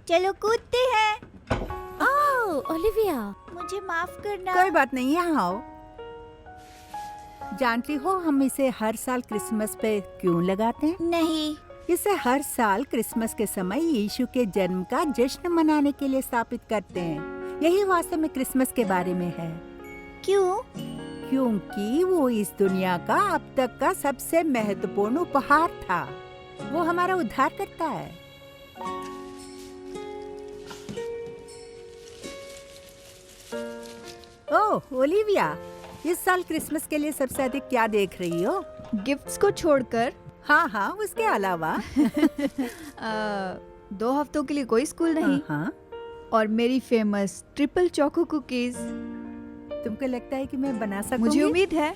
चलो कूदते हैं। ओह ओलिविया, मुझे माफ करना। कोई बात नहीं, यहाँ आओ। जानती हो हम इसे हर साल क्रिसमस पे क्यों लगाते हैं? नहीं। इसे हर साल क्रिसमस के समय यीशु के जन्म का जश्न मनाने के लिए स्थापित करते हैं। यही वास्तव में क्रिसमस के बारे में है। क्यों? क्योंकि वो इस दुनिया का अब तक का सबसे महत्वपूर्ण उपहार था। वो हमारा उद्धार करता है। ओह ओलिविया, इस साल क्रिसमस के लिए सबसे अधिक क्या देख रही हो? गिफ्ट्स को छोड़कर हाँ हाँ, उसके अलावा 2 हफ्तों के लिए कोई स्कूल नहीं। हाँ, और मेरी फेमस ट्रिपल चोको कुकीज। तुमको लगता है कि मैं बना सकूंगी? मुझे उम्मीद है।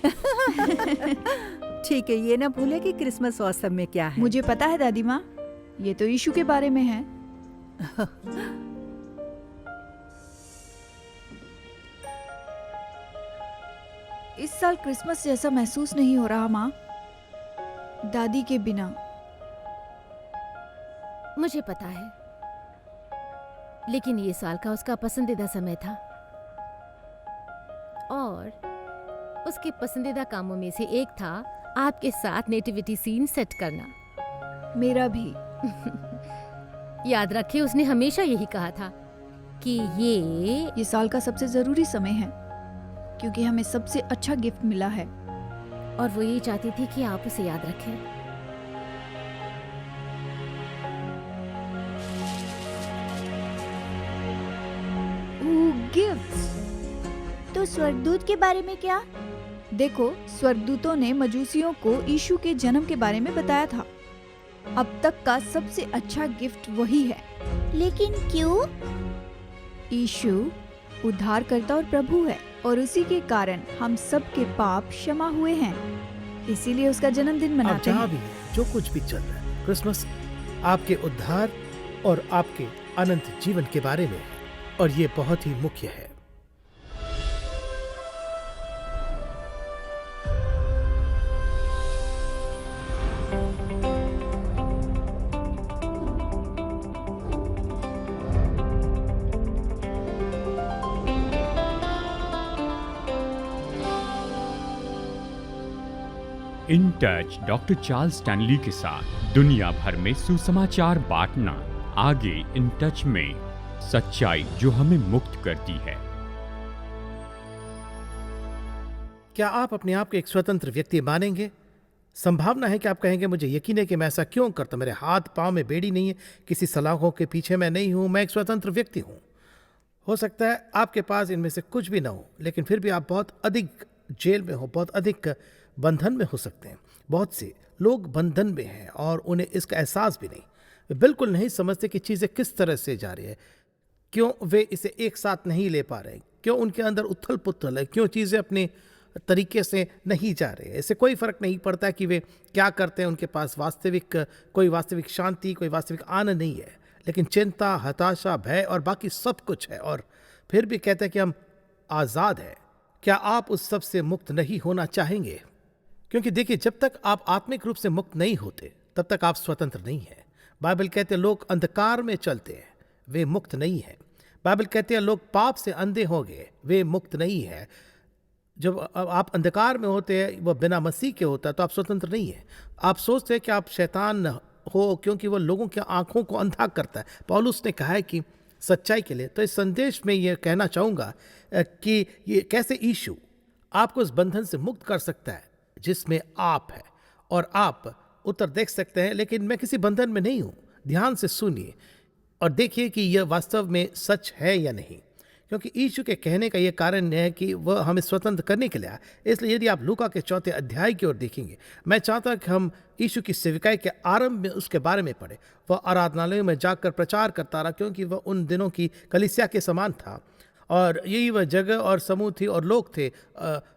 ठीक है, ये ना भूले कि क्रिसमस वास्तव में क्या है। मुझे पता है दादी माँ, ये तो यीशु के बारे में है। इस साल क्रिसमस जैसा महसूस नहीं हो रहा माँ, दादी के बिना। मुझे पता है, लेकिन ये साल का उसका पसंदीदा समय था और उसके पसंदीदा कामों में से एक था आपके साथ नेटिविटी सीन सेट करना। मेरा भी। याद रखिए, उसने हमेशा यही कहा था कि ये साल का सबसे जरूरी समय है क्योंकि हमें सबसे अच्छा गिफ्ट मिला है। और वो यही चाहती थी कि आप उसे याद रखें। गिफ्ट्स। तो स्वर्गदूत के बारे में क्या? देखो, स्वर्गदूतों ने मजूसियों को यीशु के जन्म के बारे में बताया था। अब तक का सबसे अच्छा गिफ्ट वही है। लेकिन क्यों? यीशु उद्धारकर्ता और प्रभु है और उसी के कारण हम सब के पाप क्षमा हुए हैं। इसीलिए उसका जन्मदिन आप मनाते जहाँ हैं। भी हैं, जो कुछ भी चल रहा है, क्रिसमस आपके उद्धार और आपके अनंत जीवन के बारे में है और ये बहुत ही मुख्य है। In touch doctor Charles Stanley के साथ दुनिया भर में सुसमाचार बांटना। आगे इन टच में सच्चाई जो हमें मुक्त करती है। क्या आप अपने आप को एक स्वतंत्र व्यक्ति मानेंगे? संभावना है कि आप कहेंगे, मुझे यकीन है कि मैं ऐसा क्यों करता, मेरे हाथ पांव में बेड़ी नहीं है, किसी सलाखों के पीछे मैं नहीं हूं, मैं एक स्वतंत्र व्यक्ति हूं। हो सकता है आपके पास इनमें से कुछ भी ना हो, लेकिन फिर भी आप बहुत अधिक जेल में हो, बहुत अधिक बंधन में हो सकते हैं। बहुत से लोग बंधन में हैं और उन्हें इसका एहसास भी नहीं, वे बिल्कुल नहीं समझते कि चीज़ें किस तरह से जा रही है, क्यों वे इसे एक साथ नहीं ले पा रहे, क्यों उनके अंदर उथल पुथल है, क्यों चीज़ें अपने तरीके से नहीं जा रहे हैं। इससे कोई फर्क नहीं पड़ता कि वे क्या करते हैं, उनके पास कोई वास्तविक शांति, कोई वास्तविक आनंद नहीं है, लेकिन चिंता, हताशा, भय और बाकी सब कुछ है। और फिर भी कहते हैं कि हम आज़ाद हैं। क्या आप उस सब से मुक्त नहीं होना चाहेंगे? क्योंकि देखिए, जब तक आप आत्मिक रूप से मुक्त नहीं होते तब तक आप स्वतंत्र नहीं हैं। बाइबल कहते हैं लोग अंधकार में चलते हैं, वे मुक्त नहीं हैं। बाइबल कहते हैं लोग पाप से अंधे हो गए, वे मुक्त नहीं है। जब आप अंधकार में होते हैं, वह बिना मसीह के होता है, तो आप स्वतंत्र नहीं है। आप सोचते हैं कि आप शैतान हो क्योंकि वह लोगों की आंखों को अंधा करता है। पौलुस ने कहा है कि सच्चाई के लिए, तो इस संदेश में यह कहना चाहूँगा कि ये कैसे यीशु आपको इस बंधन से मुक्त कर सकता है जिसमें आप है, और आप उत्तर देख सकते हैं, लेकिन मैं किसी बंधन में नहीं हूँ। ध्यान से सुनिए और देखिए कि यह वास्तव में सच है या नहीं, क्योंकि यीशु के कहने का यह कारण है कि वह हमें स्वतंत्र करने के लिए आया। इसलिए यदि आप लूका के 4 अध्याय की ओर देखेंगे, मैं चाहता कि हम यीशु की सेविकाई के आरंभ में उसके बारे में पढ़े। वह आराधनालयों में जाकर प्रचार करता रहा, क्योंकि वह उन दिनों की कलीसिया के समान था और यही वह जगह और समूह थी और लोग थे।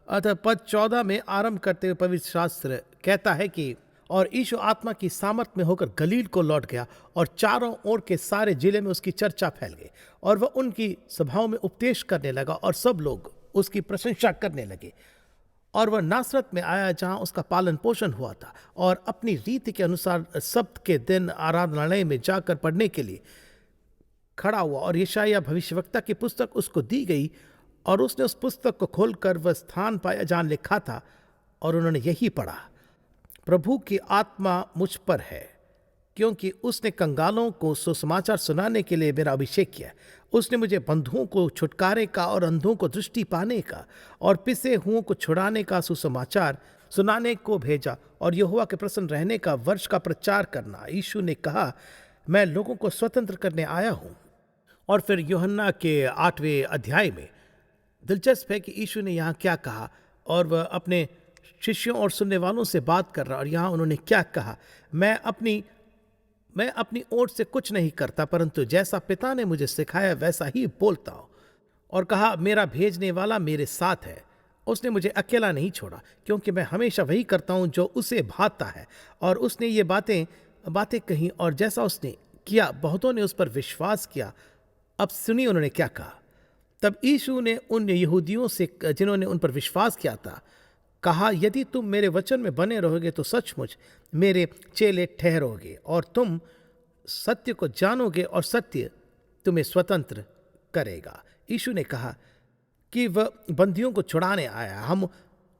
अतः पद 14 में आरंभ करते हुए पवित्र शास्त्र कहता है कि और यीशु आत्मा की सामर्थ में होकर गलील को लौट गया और चारों ओर के सारे जिले में उसकी चर्चा फैल गई और वह उनकी सभाओं में उपदेश करने लगा और सब लोग उसकी प्रशंसा करने लगे। और वह नासरत में आया जहाँ उसका पालन पोषण हुआ था और अपनी रीति के अनुसार सब्त के दिन आराधनालय में जाकर पढ़ने के लिए खड़ा हुआ और यशायाह भविष्यवक्ता की पुस्तक उसको दी गई और उसने उस पुस्तक को खोलकर वह स्थान पाया जहां लिखा था और उन्होंने यही पढ़ा, प्रभु की आत्मा मुझ पर है क्योंकि उसने कंगालों को सुसमाचार सुनाने के लिए मेरा अभिषेक किया। उसने मुझे बंधुओं को छुटकारे का और अंधों को दृष्टि पाने का और पिसे हुओं को छुड़ाने का सुसमाचार सुनाने को भेजा और यहोवा के प्रसन्न रहने का वर्ष का प्रचार करना। यीशु ने कहा, मैं लोगों को स्वतंत्र करने आया हूं। और फिर यूहन्ना के 8वें अध्याय में दिलचस्प है कि यीशु ने यहाँ क्या कहा और वह अपने शिष्यों और सुनने वालों से बात कर रहा। और यहाँ उन्होंने क्या कहा, मैं अपनी ओर से कुछ नहीं करता, परंतु जैसा पिता ने मुझे सिखाया वैसा ही बोलता हूँ। और कहा, मेरा भेजने वाला मेरे साथ है, उसने मुझे अकेला नहीं छोड़ा, क्योंकि मैं हमेशा वही करता हूँ जो उसे भाता है। और उसने ये बातें कही और जैसा उसने किया बहुतों ने उस पर विश्वास किया। अब सुनिए उन्होंने क्या कहा। तब यीशु ने उन यहूदियों से जिन्होंने उन पर विश्वास किया था कहा, यदि तुम मेरे वचन में बने रहोगे तो सचमुच मेरे चेले ठहरोगे और तुम सत्य को जानोगे और सत्य तुम्हें स्वतंत्र करेगा। यीशु ने कहा कि वह बंदियों को छुड़ाने आया। हम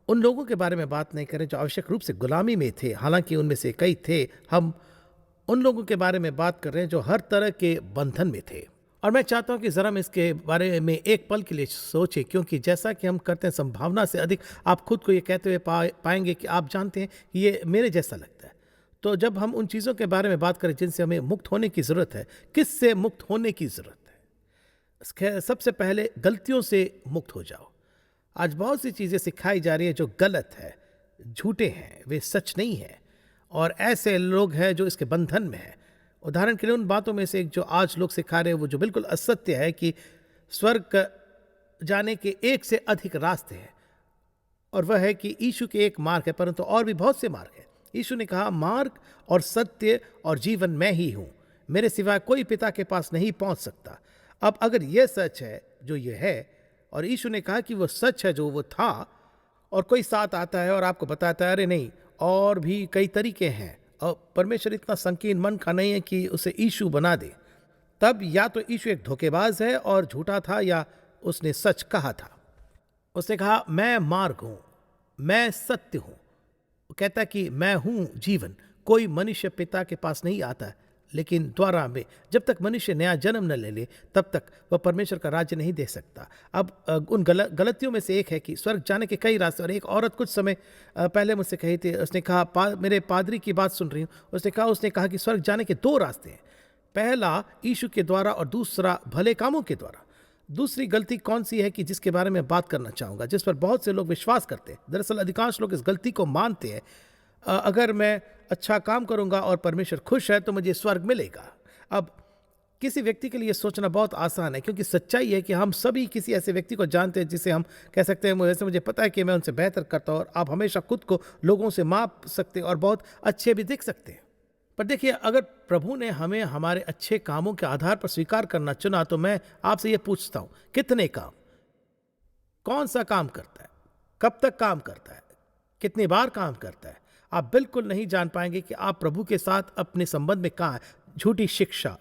उन लोगों के बारे में बात नहीं करें जो आवश्यक रूप से गुलामी में थे, हालांकि उनमें से कई थे। हम उन लोगों के बारे में बात कर रहे हैं जो हर तरह के बंधन में थे। और मैं चाहता हूं कि जरा हम इसके बारे में एक पल के लिए सोचें, क्योंकि जैसा कि हम करते हैं संभावना से अधिक आप खुद को ये कहते हुए पाएंगे कि आप जानते हैं ये मेरे जैसा लगता है। तो जब हम उन चीज़ों के बारे में बात करें जिनसे हमें मुक्त होने की ज़रूरत है, किससे मुक्त होने की ज़रूरत है? सबसे पहले गलतियों से मुक्त हो जाओ। आज बहुत सी चीज़ें सिखाई जा रही है जो गलत है, झूठे हैं, वे सच नहीं है, और ऐसे लोग हैं जो इसके बंधन में हैं। उदाहरण के लिए उन बातों में से एक जो आज लोग सिखा रहे हैं वो जो बिल्कुल असत्य है कि स्वर्ग जाने के एक से अधिक रास्ते हैं, और वह है कि यीशु के एक मार्ग है, परंतु और भी बहुत से मार्ग हैं। यीशु ने कहा, मार्ग और सत्य और जीवन मैं ही हूं, मेरे सिवाय कोई पिता के पास नहीं पहुंच सकता। अब अगर यह सच है जो ये है, और यीशु ने कहा कि वो सच है जो वो था, और कोई साथ आता है और आपको बताता है अरे नहीं और भी कई तरीके हैं, और परमेश्वर इतना संकीर्ण मन का नहीं है कि उसे यीशु बना दे, तब या तो यीशु एक धोखेबाज है और झूठा था, या उसने सच कहा था। उसने कहा, मैं मार्ग हूं, मैं सत्य हूं। वो कहता कि मैं हूं जीवन, कोई मनुष्य पिता के पास नहीं आता लेकिन द्वारा में। जब तक मनुष्य नया जन्म न ले ले तब तक वह परमेश्वर का राज्य नहीं दे सकता। अब उन गलतियों में से एक है कि स्वर्ग जाने के कई रास्ते। और एक औरत कुछ समय पहले मुझसे कही थी, उसने कहा, मेरे पादरी की बात सुन रही हूँ, उसने कहा कि स्वर्ग जाने के 2 रास्ते हैं, पहला यीशु के द्वारा और दूसरा भले कामों के द्वारा। दूसरी गलती कौन सी है कि जिसके बारे में बात करना चाहूँगा, जिस पर बहुत से लोग विश्वास करते हैं। दरअसल अधिकांश लोग इस गलती को मानते हैं, अगर मैं अच्छा काम करूंगा और परमेश्वर खुश है तो मुझे स्वर्ग मिलेगा। अब किसी व्यक्ति के लिए सोचना बहुत आसान है, क्योंकि सच्चाई है कि हम सभी किसी ऐसे व्यक्ति को जानते हैं जिसे हम कह सकते हैं, वैसे मुझे पता है कि मैं उनसे बेहतर करता हूँ, और आप हमेशा खुद को लोगों से माप सकते और बहुत अच्छे भी दिख सकते हैं। पर देखिए, अगर प्रभु ने हमें हमारे अच्छे कामों के आधार पर स्वीकार करना चुना, तो मैं आपसे ये पूछता हूँ, कितने काम, कौन सा काम करता है, कब तक काम करता है, कितनी बार काम करता है? आप बिल्कुल नहीं जान पाएंगे कि आप प्रभु के साथ अपने संबंध में कहाँ हैं। झूठी शिक्षा,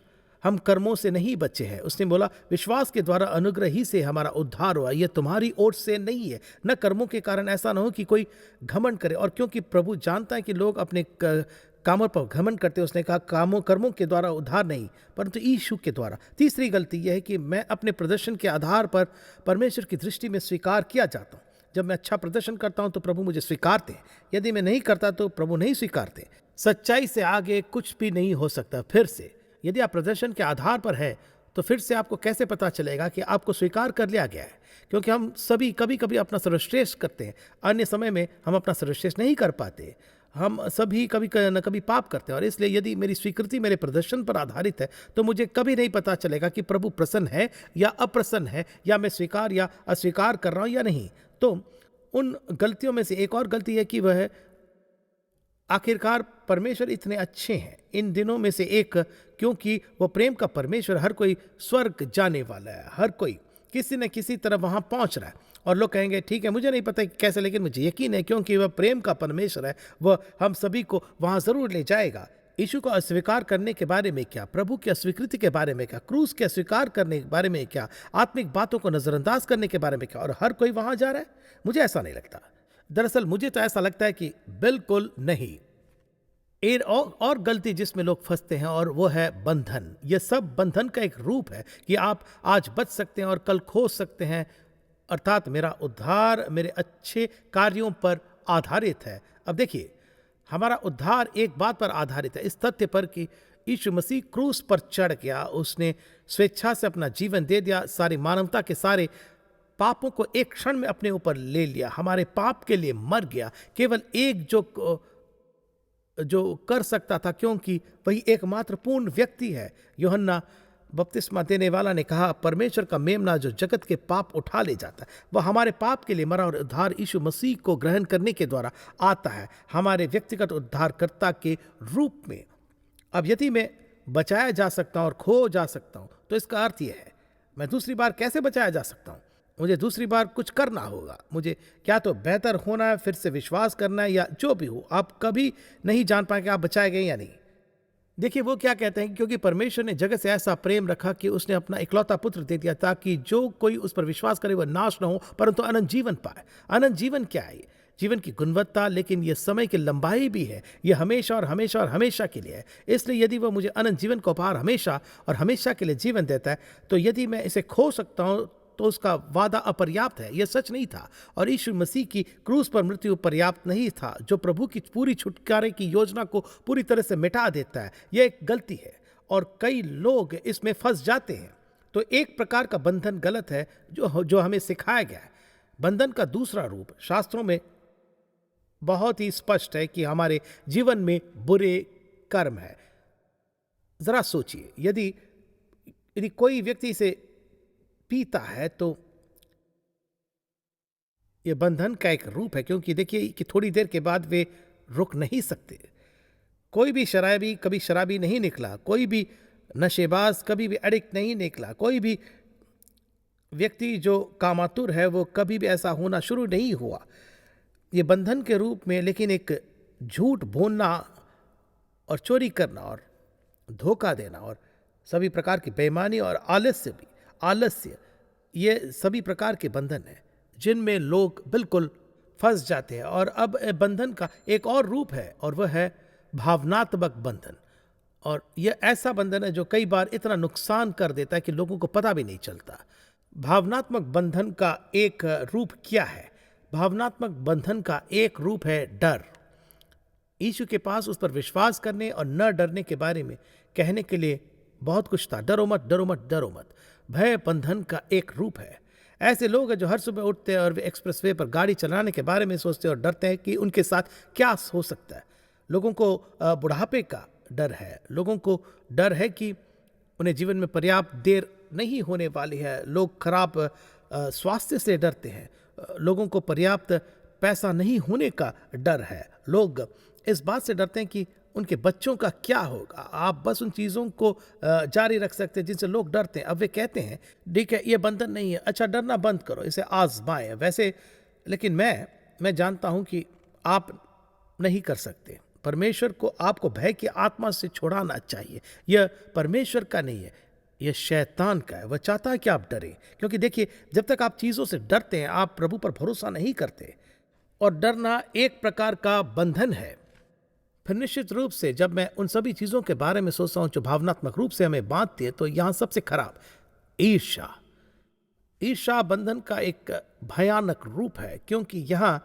हम कर्मों से नहीं बचे हैं। उसने बोला, विश्वास के द्वारा अनुग्रह ही से हमारा उद्धार हुआ, यह तुम्हारी ओर से नहीं है, न कर्मों के कारण, ऐसा न हो कि कोई घमंड करे। और क्योंकि प्रभु जानता है कि लोग अपने कामों पर घमंड करते हैं, उसने कहा कर्मों के द्वारा उद्धार नहीं, परंतु यीशु के द्वारा। तीसरी गलती यह है कि मैं अपने प्रदर्शन के आधार पर परमेश्वर की दृष्टि में स्वीकार किया जाता हूँ। जब मैं अच्छा प्रदर्शन करता हूं तो प्रभु मुझे स्वीकारते हैं, यदि मैं नहीं करता तो प्रभु नहीं स्वीकारते। सच्चाई से आगे कुछ भी नहीं हो सकता। फिर से यदि आप प्रदर्शन के आधार पर है तो फिर से आपको कैसे पता चलेगा कि आपको स्वीकार कर लिया गया है? क्योंकि हम सभी कभी कभी अपना सर्वश्रेष्ठ करते हैं, अन्य समय में हम अपना सर्वश्रेष्ठ नहीं कर पाते। हम सभी कभी न कभी पाप करते हैं, और इसलिए यदि मेरी स्वीकृति मेरे प्रदर्शन पर आधारित है तो मुझे कभी नहीं पता चलेगा कि प्रभु प्रसन्न है या अप्रसन्न है, या मैं स्वीकार या अस्वीकार कर रहा हूं या नहीं। तो उन गलतियों में से एक और गलती है कि वह आखिरकार परमेश्वर इतने अच्छे हैं इन दिनों में से एक, क्योंकि वह प्रेम का परमेश्वर, हर कोई स्वर्ग जाने वाला है, हर कोई किसी न किसी तरह वहां पहुंच रहा है। और लोग कहेंगे ठीक है, मुझे नहीं पता कैसे, लेकिन मुझे यकीन है क्योंकि वह प्रेम का परमेश्वर है, वह हम सभी को वहां जरूर ले जाएगा। यीशु को अस्वीकार करने के बारे में क्या, प्रभु की अस्वीकृति के बारे में क्या, क्रूस के अस्वीकार करने के बारे में क्या, आत्मिक बातों को नजरअंदाज करने के बारे में क्या, और हर कोई वहां जा रहा है? मुझे ऐसा नहीं लगता। दरअसल मुझे तो ऐसा लगता है कि बिल्कुल नहीं। एक और गलती जिसमें लोग फंसते हैं, और वो है बंधन। यह सब बंधन का एक रूप है कि आप आज बच सकते हैं और कल खो सकते हैं, अर्थात मेरा उद्धार मेरे अच्छे कार्यों पर आधारित है। अब देखिए, हमारा उद्धार एक बात पर आधारित है, इस तथ्य पर कि यीशु मसीह क्रूस पर चढ़ गया, उसने स्वेच्छा से अपना जीवन दे दिया, सारी मानवता के सारे पापों को एक क्षण में अपने ऊपर ले लिया, हमारे पाप के लिए मर गया। केवल एक जो कर सकता था, क्योंकि वही एकमात्र पूर्ण व्यक्ति है। यूहन्ना बपतिस्मा देने वाला ने कहा, परमेश्वर का मेमना जो जगत के पाप उठा ले जाता है, वह हमारे पाप के लिए मरा और उद्धार यीशु मसीह को ग्रहण करने के द्वारा आता है, हमारे व्यक्तिगत उद्धारकर्ता के रूप में। अब यदि मैं बचाया जा सकता हूं और खो जा सकता हूं, तो इसका अर्थ यह है, मैं दूसरी बार कैसे बचाया जा सकता हूं? मुझे दूसरी बार कुछ करना होगा। मुझे क्या तो बेहतर होना है, फिर से विश्वास करना है, या जो भी हो, आप कभी नहीं जान पाएंगे आप बचाए गए या नहीं। देखिए, वो क्या कहते हैं, क्योंकि परमेश्वर ने जगत से ऐसा प्रेम रखा कि उसने अपना इकलौता पुत्र दे दिया, ताकि जो कोई उस पर विश्वास करे वह नाश न हो परंतु अनंत जीवन पाए। अनंत जीवन क्या है? जीवन की गुणवत्ता, लेकिन यह समय की लंबाई भी है। यह हमेशा और हमेशा और हमेशा के लिए है। इसलिए यदि वह मुझे अनंत जीवन का उपहार हमेशा और हमेशा के लिए जीवन देता है, तो यदि मैं इसे खो सकता हूं तो उसका वादा अपर्याप्त है। यह सच नहीं था, और यीशु मसीह की क्रूस पर मृत्यु पर्याप्त नहीं था, जो प्रभु की पूरी छुटकारे की योजना को पूरी तरह से मिटा देता है। यह एक गलती है, और कई लोग इसमें फंस जाते हैं। तो एक प्रकार का बंधन गलत है जो हमें सिखाया गया है। बंधन का दूसरा रूप शास्त्रों में बहुत ही स्पष्ट है कि हमारे जीवन में बुरे कर्म है। जरा सोचिए, यदि कोई व्यक्ति इसे पीता है तो यह बंधन का एक रूप है, क्योंकि देखिए कि थोड़ी देर के बाद वे रुक नहीं सकते। कोई भी शराबी कभी शराबी नहीं निकला, कोई भी नशेबाज कभी भी एडिक्ट नहीं निकला, कोई भी व्यक्ति जो कामातुर है वो कभी भी ऐसा होना शुरू नहीं हुआ। ये बंधन के रूप में, लेकिन एक झूठ बोलना और चोरी करना और धोखा देना और सभी प्रकार की बेईमानी और आलस्य, ये सभी प्रकार के बंधन हैं जिनमें लोग बिल्कुल फंस जाते हैं। और अब बंधन का एक और रूप है, और वह है भावनात्मक बंधन। और यह ऐसा बंधन है जो कई बार इतना नुकसान कर देता है कि लोगों को पता भी नहीं चलता। भावनात्मक बंधन का एक रूप क्या है? भावनात्मक बंधन का एक रूप है डर। यीशु के पास उस पर विश्वास करने और न डरने के बारे में कहने के लिए बहुत कुछ था। डरो मत, डरो मत, डरो मत। भय बंधन का एक रूप है। ऐसे लोग हैं जो हर सुबह उठते हैं और वे एक्सप्रेसवे पर गाड़ी चलाने के बारे में सोचते हैं और डरते हैं कि उनके साथ क्या हो सकता है। लोगों को बुढ़ापे का डर है, लोगों को डर है कि उन्हें जीवन में पर्याप्त देर नहीं होने वाली है। लोग खराब स्वास्थ्य से डरते हैं, लोगों को पर्याप्त पैसा नहीं होने का डर है। लोग इस बात से डरते हैं कि उनके बच्चों का क्या होगा। आप बस उन चीज़ों को जारी रख सकते हैं जिनसे लोग डरते हैं। अब वे कहते हैं ठीक है, ये बंधन नहीं है, अच्छा डरना बंद करो, इसे आजमाएं। वैसे लेकिन मैं जानता हूं कि आप नहीं कर सकते। परमेश्वर को आपको भय की आत्मा से छुड़ाना चाहिए। यह परमेश्वर का नहीं है, यह शैतान का है। वह चाहता है कि आप डरें, क्योंकि देखिए, जब तक आप चीज़ों से डरते हैं आप प्रभु पर भरोसा नहीं करते। और डरना एक प्रकार का बंधन है। फिर निश्चित रूप से जब मैं उन सभी चीज़ों के बारे में सोचता हूं जो भावनात्मक रूप से हमें बांधती है, तो यहां सबसे खराब ईर्ष्या बंधन का एक भयानक रूप है। क्योंकि यहां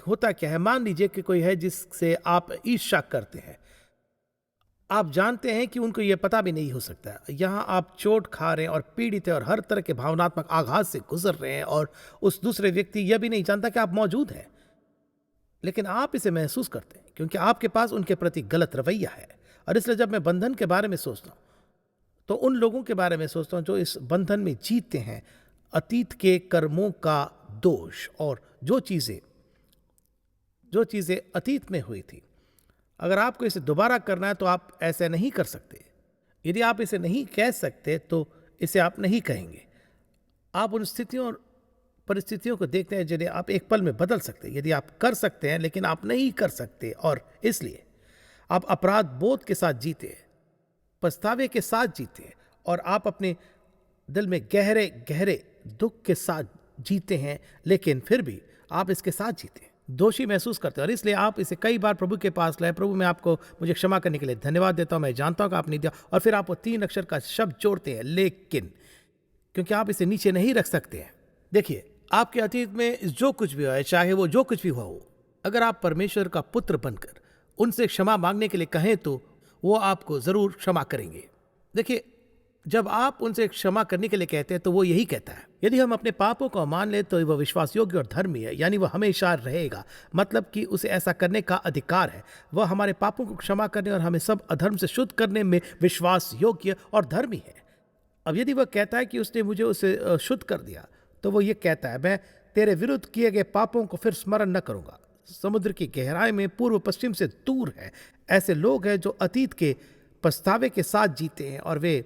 होता क्या है, मान लीजिए कि कोई है जिससे आप ईर्ष्या करते हैं। आप जानते हैं कि उनको यह पता भी नहीं हो सकता। यहां आप चोट खा रहे हैं और पीड़ित हैं और हर तरह के भावनात्मक आघात से गुजर रहे हैं, और उस दूसरे व्यक्ति यह भी नहीं जानता कि आप मौजूद हैं, लेकिन आप इसे महसूस करते हैं क्योंकि आपके पास उनके प्रति गलत रवैया है। और इसलिए जब मैं बंधन के बारे में सोचता हूं तो उन लोगों के बारे में सोचता हूं जो इस बंधन में जीते हैं। अतीत के कर्मों का दोष और जो चीजें अतीत में हुई थी, अगर आपको इसे दोबारा करना है तो आप ऐसे नहीं कर सकते। यदि आप इसे नहीं कह सकते तो इसे आप नहीं कहेंगे। आप उन स्थितियों और परिस्थितियों को देखते हैं जिन्हें आप एक पल में बदल सकते हैं। यदि आप कर सकते हैं लेकिन आप नहीं कर सकते, और इसलिए आप अपराध बोध के साथ जीते, पछतावे के साथ जीते, और आप अपने दिल में गहरे गहरे दुख के साथ जीते हैं, लेकिन फिर भी आप इसके साथ जीते हैं, दोषी महसूस करते हैं, और इसलिए आप इसे कई बार प्रभु के पास लाए, प्रभु मैं आपको मुझे क्षमा करने के लिए धन्यवाद देता हूं, मैं जानता हूं कि आप नहीं दिया, और फिर आप वो 3 अक्षर का शब्द जोड़ते हैं लेकिन, क्योंकि आप इसे नीचे नहीं रख सकते हैं। देखिए, आपके अतीत में जो कुछ भी हुआ है, चाहे वो जो कुछ भी हुआ हो, अगर आप परमेश्वर का पुत्र बनकर उनसे क्षमा मांगने के लिए कहें तो वो आपको जरूर क्षमा करेंगे। देखिए, जब आप उनसे क्षमा करने के लिए कहते हैं तो वो यही कहता है, यदि हम अपने पापों को मान ले तो वह विश्वास योग्य और धर्मी है, यानी वह हमेशा रहेगा, मतलब कि उसे ऐसा करने का अधिकार है। वह हमारे पापों को क्षमा करने और हमें सब अधर्म से शुद्ध करने में विश्वास योग्य और धर्मी है। अब यदि वह कहता है कि उसने मुझे उसे शुद्ध कर दिया, तो वो ये कहता है, मैं तेरे विरुद्ध किए गए पापों को फिर स्मरण न करूंगा। समुद्र की गहराई में पूर्व पश्चिम से दूर है। ऐसे लोग हैं जो अतीत के पछतावे के साथ जीते हैं, और वे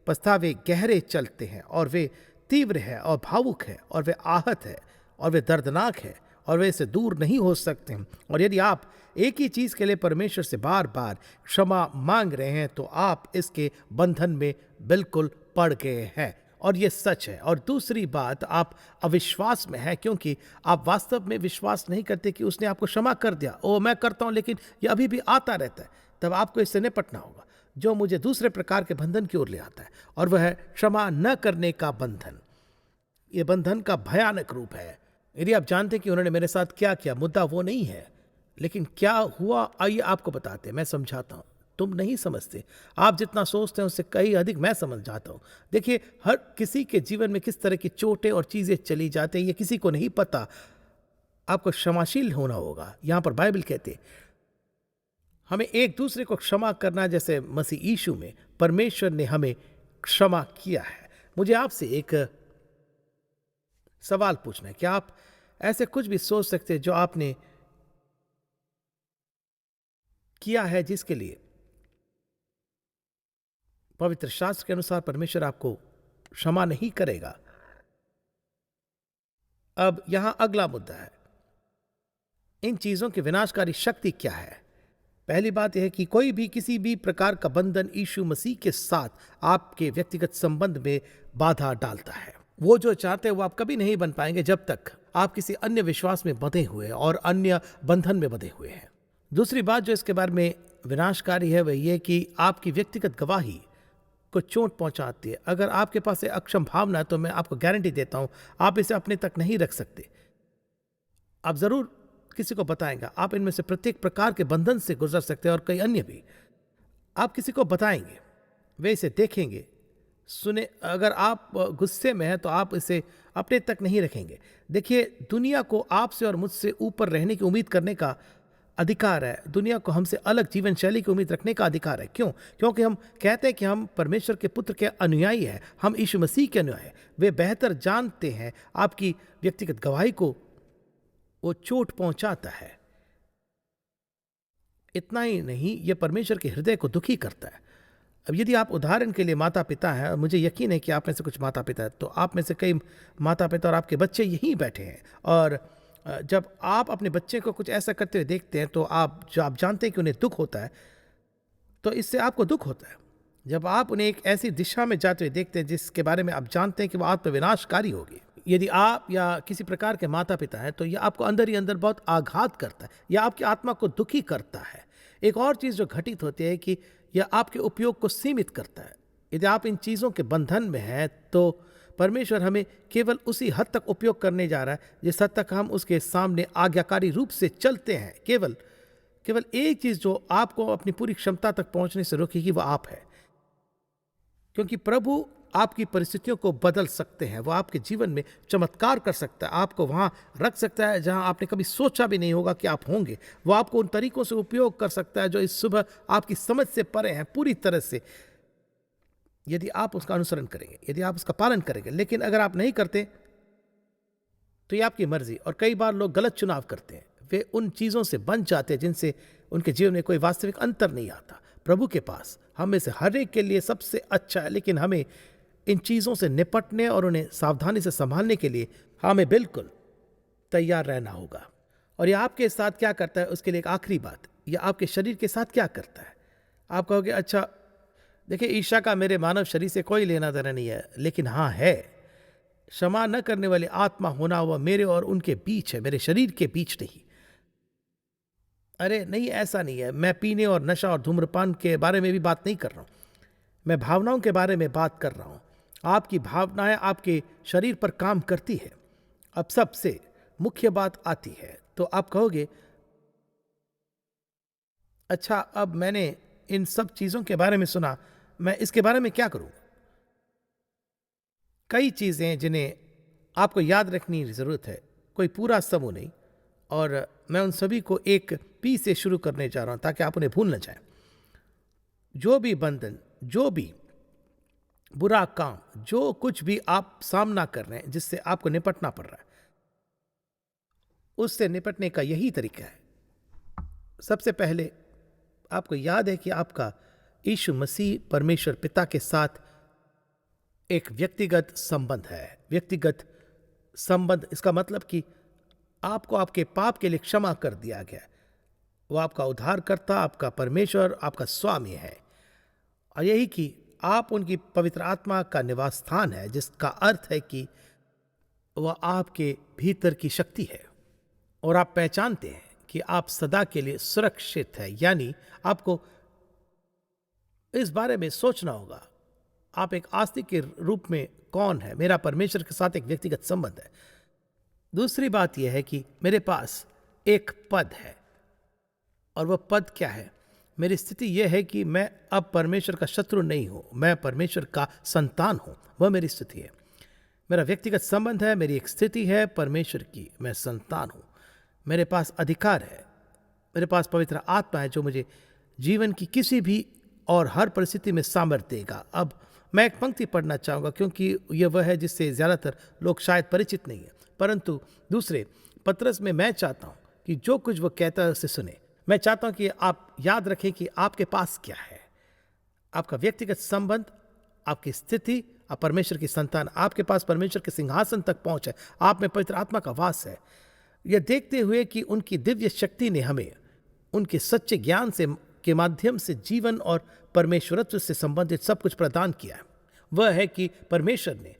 पछतावे गहरे चलते हैं, और वे तीव्र है और भावुक है, और वे आहत है, और वे दर्दनाक है, और वे इससे दूर नहीं हो सकते हैं। और यदि आप एक ही चीज के लिए परमेश्वर से बार बार क्षमा मांग रहे हैं तो आप इसके बंधन में बिल्कुल पड़ गए हैं, और ये सच है। और दूसरी बात, आप अविश्वास में हैं, क्योंकि आप वास्तव में विश्वास नहीं करते कि उसने आपको क्षमा कर दिया। ओ, मैं करता हूं लेकिन ये अभी भी आता रहता है। तब आपको इससे निपटना होगा, जो मुझे दूसरे प्रकार के बंधन की ओर ले आता है, और वह है क्षमा न करने का बंधन। यह बंधन का भयानक रूप है। यदि आप जानते कि उन्होंने मेरे साथ क्या किया, मुद्दा वो नहीं है, लेकिन क्या हुआ, आइए आपको बताते हैं, मैं समझाता हूं। तुम नहीं समझते, आप जितना सोचते हैं उससे कहीं अधिक मैं समझ जाता हूं। देखिए, हर किसी के जीवन में किस तरह की चोटें और चीजें चली जाती हैं, ये किसी को नहीं पता। आपको क्षमाशील होना होगा। यहां पर बाइबल कहते हैं हमें एक दूसरे को क्षमा करना, जैसे मसीह यीशु में परमेश्वर ने हमें क्षमा किया है। मुझे आपसे एक सवाल पूछना है, क्या आप ऐसे कुछ भी सोच सकते हैं जो आपने किया है जिसके लिए पवित्र शास्त्र के अनुसार परमेश्वर आपको क्षमा नहीं करेगा? अब यहां अगला मुद्दा है, इन चीजों की विनाशकारी शक्ति क्या है। पहली बात यह है कि कोई भी किसी भी प्रकार का बंधन यीशु मसीह के साथ आपके व्यक्तिगत संबंध में बाधा डालता है। वो जो चाहते हैं वो आप कभी नहीं बन पाएंगे जब तक आप किसी अन्य विश्वास में बंधे हुए और अन्य बंधन में बंधे हुए हैं। दूसरी बात जो इसके बारे में विनाशकारी है वह यह कि आपकी व्यक्तिगत गवाही को चोट पहुंचाती है। अगर आपके पास एक अक्षम भावना है तो मैं आपको गारंटी देता हूं आप इसे अपने तक नहीं रख सकते। आप जरूर किसी को बताएंगे। आप इनमें से प्रत्येक प्रकार के बंधन से गुजर सकते हैं और कई अन्य भी। आप किसी को बताएंगे, वे इसे देखेंगे, सुने। अगर आप गुस्से में हैं तो आप इसे अपने तक नहीं रखेंगे। देखिए, दुनिया को आपसे और मुझसे ऊपर रहने की उम्मीद करने का अधिकार है। दुनिया को हमसे अलग जीवन शैली की उम्मीद रखने का अधिकार है। क्यों? क्योंकि हम कहते हैं कि हम परमेश्वर के पुत्र के अनुयायी हैं, हम यीशु मसीह के अनुयायी हैं। वे बेहतर जानते हैं आपकी व्यक्तिगत गवाही को वो चोट पहुंचाता है। इतना ही नहीं, यह परमेश्वर के हृदय को दुखी करता है। अब यदि आप उदाहरण के लिए माता पिता हैं, मुझे यकीन है कि आप में से कुछ माता पिता हैं, तो आप में से कई माता पिता और आपके बच्चे यहीं बैठे हैं, और जब आप अपने बच्चे को कुछ ऐसा करते हुए देखते हैं तो आप जानते हैं कि उन्हें दुख होता है, तो इससे आपको दुख होता है। जब आप उन्हें एक ऐसी दिशा में जाते हुए देखते हैं जिसके बारे में आप जानते हैं कि वह आत्मविनाशकारी होगी, यदि आप या किसी प्रकार के माता पिता हैं, तो यह आपको अंदर ही अंदर बहुत आघात करता है, यह आपकी आत्मा को दुखी करता है। एक और चीज़ जो घटित होती है कि यह आपके उपयोग को सीमित करता है। यदि आप इन चीज़ों के बंधन में हैं तो परमेश्वर हमें केवल उसी हद तक उपयोग करने जा रहा है जिस हद तक हम उसके सामने आज्ञाकारी रूप से चलते हैं। केवल एक चीज़ जो आपको अपनी पूरी क्षमता तक पहुंचने से रोकेगी वह आप है, क्योंकि प्रभु आपकी परिस्थितियों को बदल सकते हैं। वो आपके जीवन में चमत्कार कर सकता है, आपको वहां रख सकता है जहां आपने कभी सोचा भी नहीं होगा कि आप होंगे। वो आपको उन तरीकों से उपयोग कर सकता है जो इस सुबह आपकी समझ से परे हैं पूरी तरह से, यदि आप उसका अनुसरण करेंगे, यदि आप उसका पालन करेंगे। लेकिन अगर आप नहीं करते तो ये आपकी मर्जी। और कई बार लोग गलत चुनाव करते हैं, वे उन चीज़ों से बन जाते हैं जिनसे उनके जीवन में कोई वास्तविक अंतर नहीं आता। प्रभु के पास हम में से हर एक के लिए सबसे अच्छा है, लेकिन हमें इन चीज़ों से निपटने और उन्हें सावधानी से संभालने के लिए हमें बिल्कुल तैयार रहना होगा। और ये आपके साथ क्या करता है उसके लिए एक आखिरी बात, या आपके शरीर के साथ क्या करता है। आप कहोगे अच्छा देखिए, ईर्ष्या का मेरे मानव शरीर से कोई लेना देना नहीं है, लेकिन हाँ है, क्षमा न करने वाली आत्मा होना हुआ मेरे और उनके बीच है, मेरे शरीर के बीच नहीं। अरे नहीं, ऐसा नहीं है। मैं पीने और नशा और धूम्रपान के बारे में भी बात नहीं कर रहा हूं, मैं भावनाओं के बारे में बात कर रहा हूं। आपकी भावनाएं आपके शरीर पर काम करती है। अब सबसे मुख्य बात आती है, तो आप कहोगे अच्छा अब मैंने इन सब चीजों के बारे में सुना, मैं इसके बारे में क्या करूं। कई चीजें जिन्हें आपको याद रखने की जरूरत है, कोई पूरा समूह नहीं, और मैं उन सभी को एक पी से शुरू करने जा रहा हूं ताकि आप उन्हें भूल न जाएं। जो भी बंधन, जो भी बुरा काम, जो कुछ भी आप सामना कर रहे हैं जिससे आपको निपटना पड़ रहा है, उससे निपटने का यही तरीका है। सबसे पहले आपको याद है कि आपका यीशु मसीह परमेश्वर पिता के साथ एक व्यक्तिगत संबंध है। व्यक्तिगत संबंध, इसका मतलब कि आपको आपके पाप के लिए क्षमा कर दिया गया। वो आपका उद्धारकर्ता, आपका परमेश्वर, आपका स्वामी है, और यही कि आप उनकी पवित्र आत्मा का निवास स्थान है, जिसका अर्थ है कि वह आपके भीतर की शक्ति है और आप पहचानते हैं कि आप सदा के लिए सुरक्षित है। यानी आपको इस बारे में सोचना होगा, आप एक आस्तिक के रूप में कौन है। मेरा परमेश्वर के साथ एक व्यक्तिगत संबंध है। दूसरी बात यह है कि मेरे पास एक पद है, और वह पद क्या है। मेरी स्थिति यह है कि मैं अब परमेश्वर का शत्रु नहीं हूं, मैं परमेश्वर का संतान हूं। वह मेरी स्थिति है। मेरा व्यक्तिगत संबंध है, मेरी एक स्थिति है परमेश्वर की, मैं संतान हूं। मेरे पास अधिकार है, मेरे पास पवित्र आत्मा है जो मुझे जीवन की किसी भी और हर परिस्थिति में सामर्थ्य देगा। अब मैं एक पंक्ति पढ़ना चाहूंगा, क्योंकि यह वह है जिससे ज्यादातर लोग शायद परिचित नहीं है, परंतु दूसरे पत्रस में मैं चाहता हूं कि जो कुछ वह कहता है उसे सुने। मैं चाहता हूं कि आप याद रखें कि आपके पास क्या है। आपका व्यक्तिगत संबंध, आपकी स्थिति, आप परमेश्वर की संतान, आपके पास परमेश्वर के सिंहासन तक पहुंच है, आप में पवित्र आत्मा का वास है। यह देखते हुए कि उनकी दिव्य शक्ति ने हमें उनके सच्चे ज्ञान से के माध्यम से जीवन और परमेश्वरत्व से संबंधित सब कुछ प्रदान किया है। वह है कि परमेश्वर ने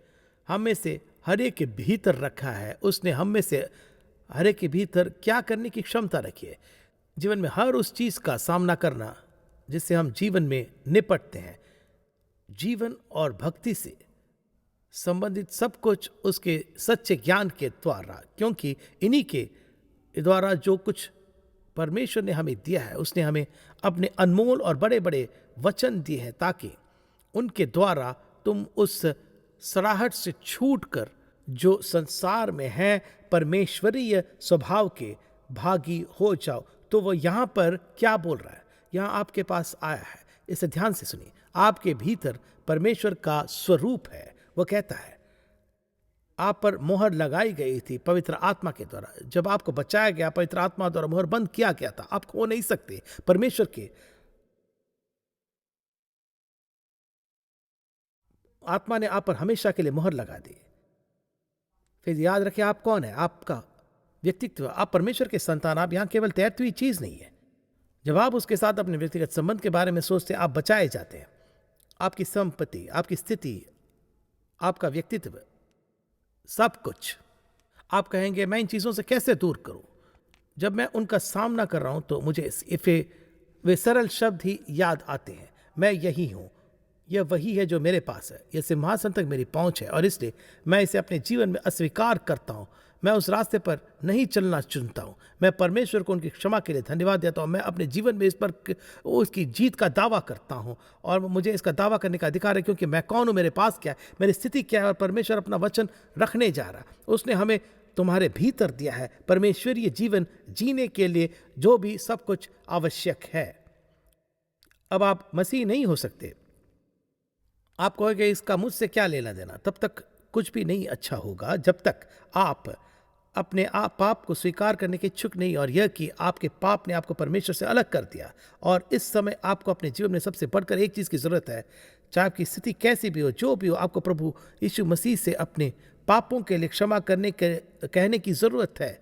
हम में से हर एक के भीतर रखा है। उसने हम में से हर एक के भीतर क्या करने की क्षमता रखी है। जीवन में हर उस चीज का सामना करना जिससे हम जीवन में निपटते हैं। जीवन और भक्ति से संबंधित सब कुछ उसके सच्चे ज्ञान के द्वारा, क्योंकि इन्हीं के द्वारा जो कुछ परमेश्वर ने हमें दिया है, उसने हमें अपने अनमोल और बड़े बड़े वचन दिए हैं, ताकि उनके द्वारा तुम उस सराहट से छूटकर जो संसार में है परमेश्वरीय स्वभाव के भागी हो जाओ। तो वो यहाँ पर क्या बोल रहा है, यहाँ आपके पास आया है, इसे ध्यान से सुनिए। आपके भीतर परमेश्वर का स्वरूप है। वो कहता है आप पर मोहर लगाई गई थी पवित्र आत्मा के द्वारा। जब आपको बचाया गया, पवित्र आत्मा द्वारा मोहर बंद किया गया था। आप खो नहीं सकते परमेश्वर के आत्मा ने आप पर हमेशा के लिए मोहर लगा दी। फिर याद रखिए आप कौन है, आपका व्यक्तित्व, आप परमेश्वर के संतान। आप यहां केवल तैरती हुई चीज नहीं है। जब आप उसके साथ अपने व्यक्तिगत संबंध के बारे में सोचते हैं, आप बचाए जाते हैं। आपकी संपत्ति, आपकी स्थिति, आपका व्यक्तित्व, सब कुछ। आप कहेंगे मैं इन चीजों से कैसे दूर करूं। जब मैं उनका सामना कर रहा हूं तो मुझे वे सरल शब्द ही याद आते हैं। मैं यही हूं, यह वही है जो मेरे पास है, यह सिंहासन तक मेरी पहुंच है, और इसलिए मैं इसे अपने जीवन में अस्वीकार करता हूं। मैं उस रास्ते पर नहीं चलना चुनता हूं। मैं परमेश्वर को उनकी क्षमा के लिए धन्यवाद देता हूं। मैं अपने जीवन में इस पर उसकी जीत का दावा करता हूं, और मुझे इसका दावा करने का अधिकार है, क्योंकि मैं कौन हूं, मेरे पास क्या है, मेरी स्थिति क्या है, और परमेश्वर अपना वचन रखने जा रहा है। उसने हमें तुम्हारे भीतर दिया है परमेश्वरीय जीवन जीने के लिए जो भी सब कुछ आवश्यक है। अब आप मसीह नहीं हो सकते। आप कहोगे इसका मुझसे क्या लेना देना। तब तक कुछ भी नहीं अच्छा होगा जब तक आप अपने आप पाप को स्वीकार करने के इच्छुक नहीं, और यह कि आपके पाप ने आपको परमेश्वर से अलग कर दिया। और इस समय आपको अपने जीवन में सबसे बढ़कर एक चीज की जरूरत है। चाहे आपकी स्थिति कैसी भी हो, जो भी हो, आपको प्रभु यीशु मसीह से अपने पापों के लिए क्षमा करने के कहने की जरूरत है।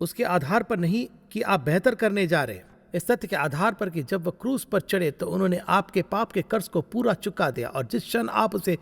उसके आधार पर नहीं कि आप बेहतर करने जा रहे हैं। इस तथ्य के आधार पर कि जब वह क्रूस पर चढ़े तो उन्होंने आपके पाप के कर्ज को पूरा चुका दिया, और जिस क्षण आप उसे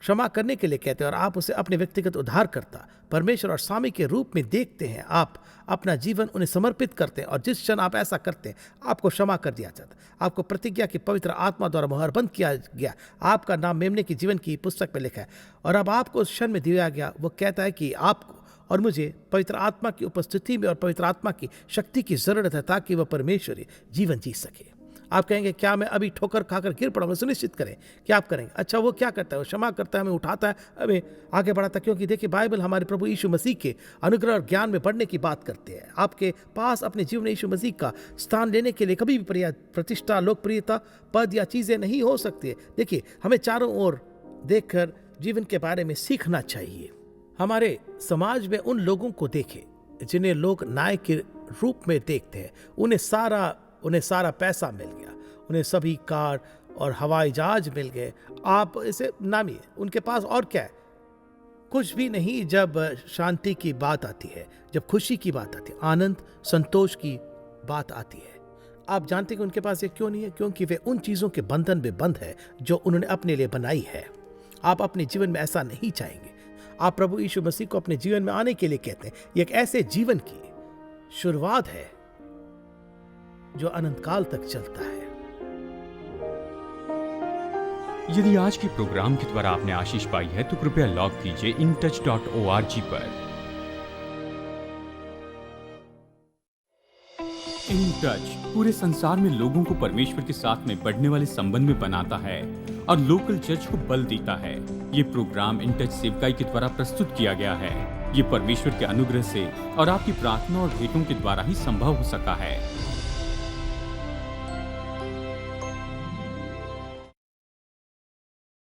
क्षमा करने के लिए कहते हैं और आप उसे अपने व्यक्तिगत उद्धारकर्ता, परमेश्वर और स्वामी के रूप में देखते हैं, आप अपना जीवन उन्हें समर्पित करते हैं, और जिस क्षण आप ऐसा करते हैं आपको क्षमा कर दिया जाता है, आपको प्रतिज्ञा की पवित्र आत्मा द्वारा मुहरबंद किया गया, आपका नाम मेमने की जीवन की पुस्तक में लिखा है, और अब आपको उस क्षण में दिया गया। वो कहता है कि आपको और मुझे पवित्र आत्मा की उपस्थिति में और पवित्र आत्मा की शक्ति की जरूरत है ताकि वह परमेश्वरी जीवन जी सके। आप कहेंगे क्या मैं अभी ठोकर खाकर गिर पड़ूंगा? सुनिश्चित करें कि आप करेंगे। अच्छा, वो क्या करता है? वो क्षमा करता है, हमें उठाता है, हमें आगे बढ़ाता है। क्योंकि देखिए, बाइबल हमारे प्रभु यीशु मसीह के अनुग्रह और ज्ञान में बढ़ने की बात करते हैं। आपके पास अपने जीवन में यीशु मसीह का स्थान लेने के लिए कभी भी प्रतिष्ठा, लोकप्रियता, पद या चीज़ें नहीं हो सकती है। देखिए, हमें चारों ओर देखकर जीवन के बारे में सीखना चाहिए। हमारे समाज में उन लोगों को देखें जिन्हें लोग नायक के रूप में देखते हैं। उन्हें सारा पैसा मिल गया, उन्हें सभी कार और हवाई जहाज मिल गए। आप इसे नामिए, उनके पास और क्या है? कुछ भी नहीं। जब शांति की बात आती है, जब खुशी की बात आती है, आनंद संतोष की बात आती है, आप जानते हैं कि उनके पास ये क्यों नहीं है? क्योंकि वे उन चीज़ों के बंधन में बंद है जो उन्होंने अपने लिए बनाई है। आप अपने जीवन में ऐसा नहीं चाहेंगे। आप प्रभु यीशु मसीह को अपने जीवन में आने के लिए कहते हैं। ये एक ऐसे जीवन की शुरुआत है जो अनंत काल तक चलता है। यदि आज के प्रोग्राम के द्वारा आपने आशीष पाई है तो कृपया लॉग कीजिए intouch.org पर। इन टच पूरे संसार में लोगों को परमेश्वर के साथ में बढ़ने वाले संबंध में बनाता है और लोकल चर्च को बल देता है। ये प्रोग्राम इन टच सेवकाई के द्वारा प्रस्तुत किया गया है। ये परमेश्वर के अनुग्रह से और आपकी प्रार्थना और भेंटों के द्वारा ही संभव हो सका है।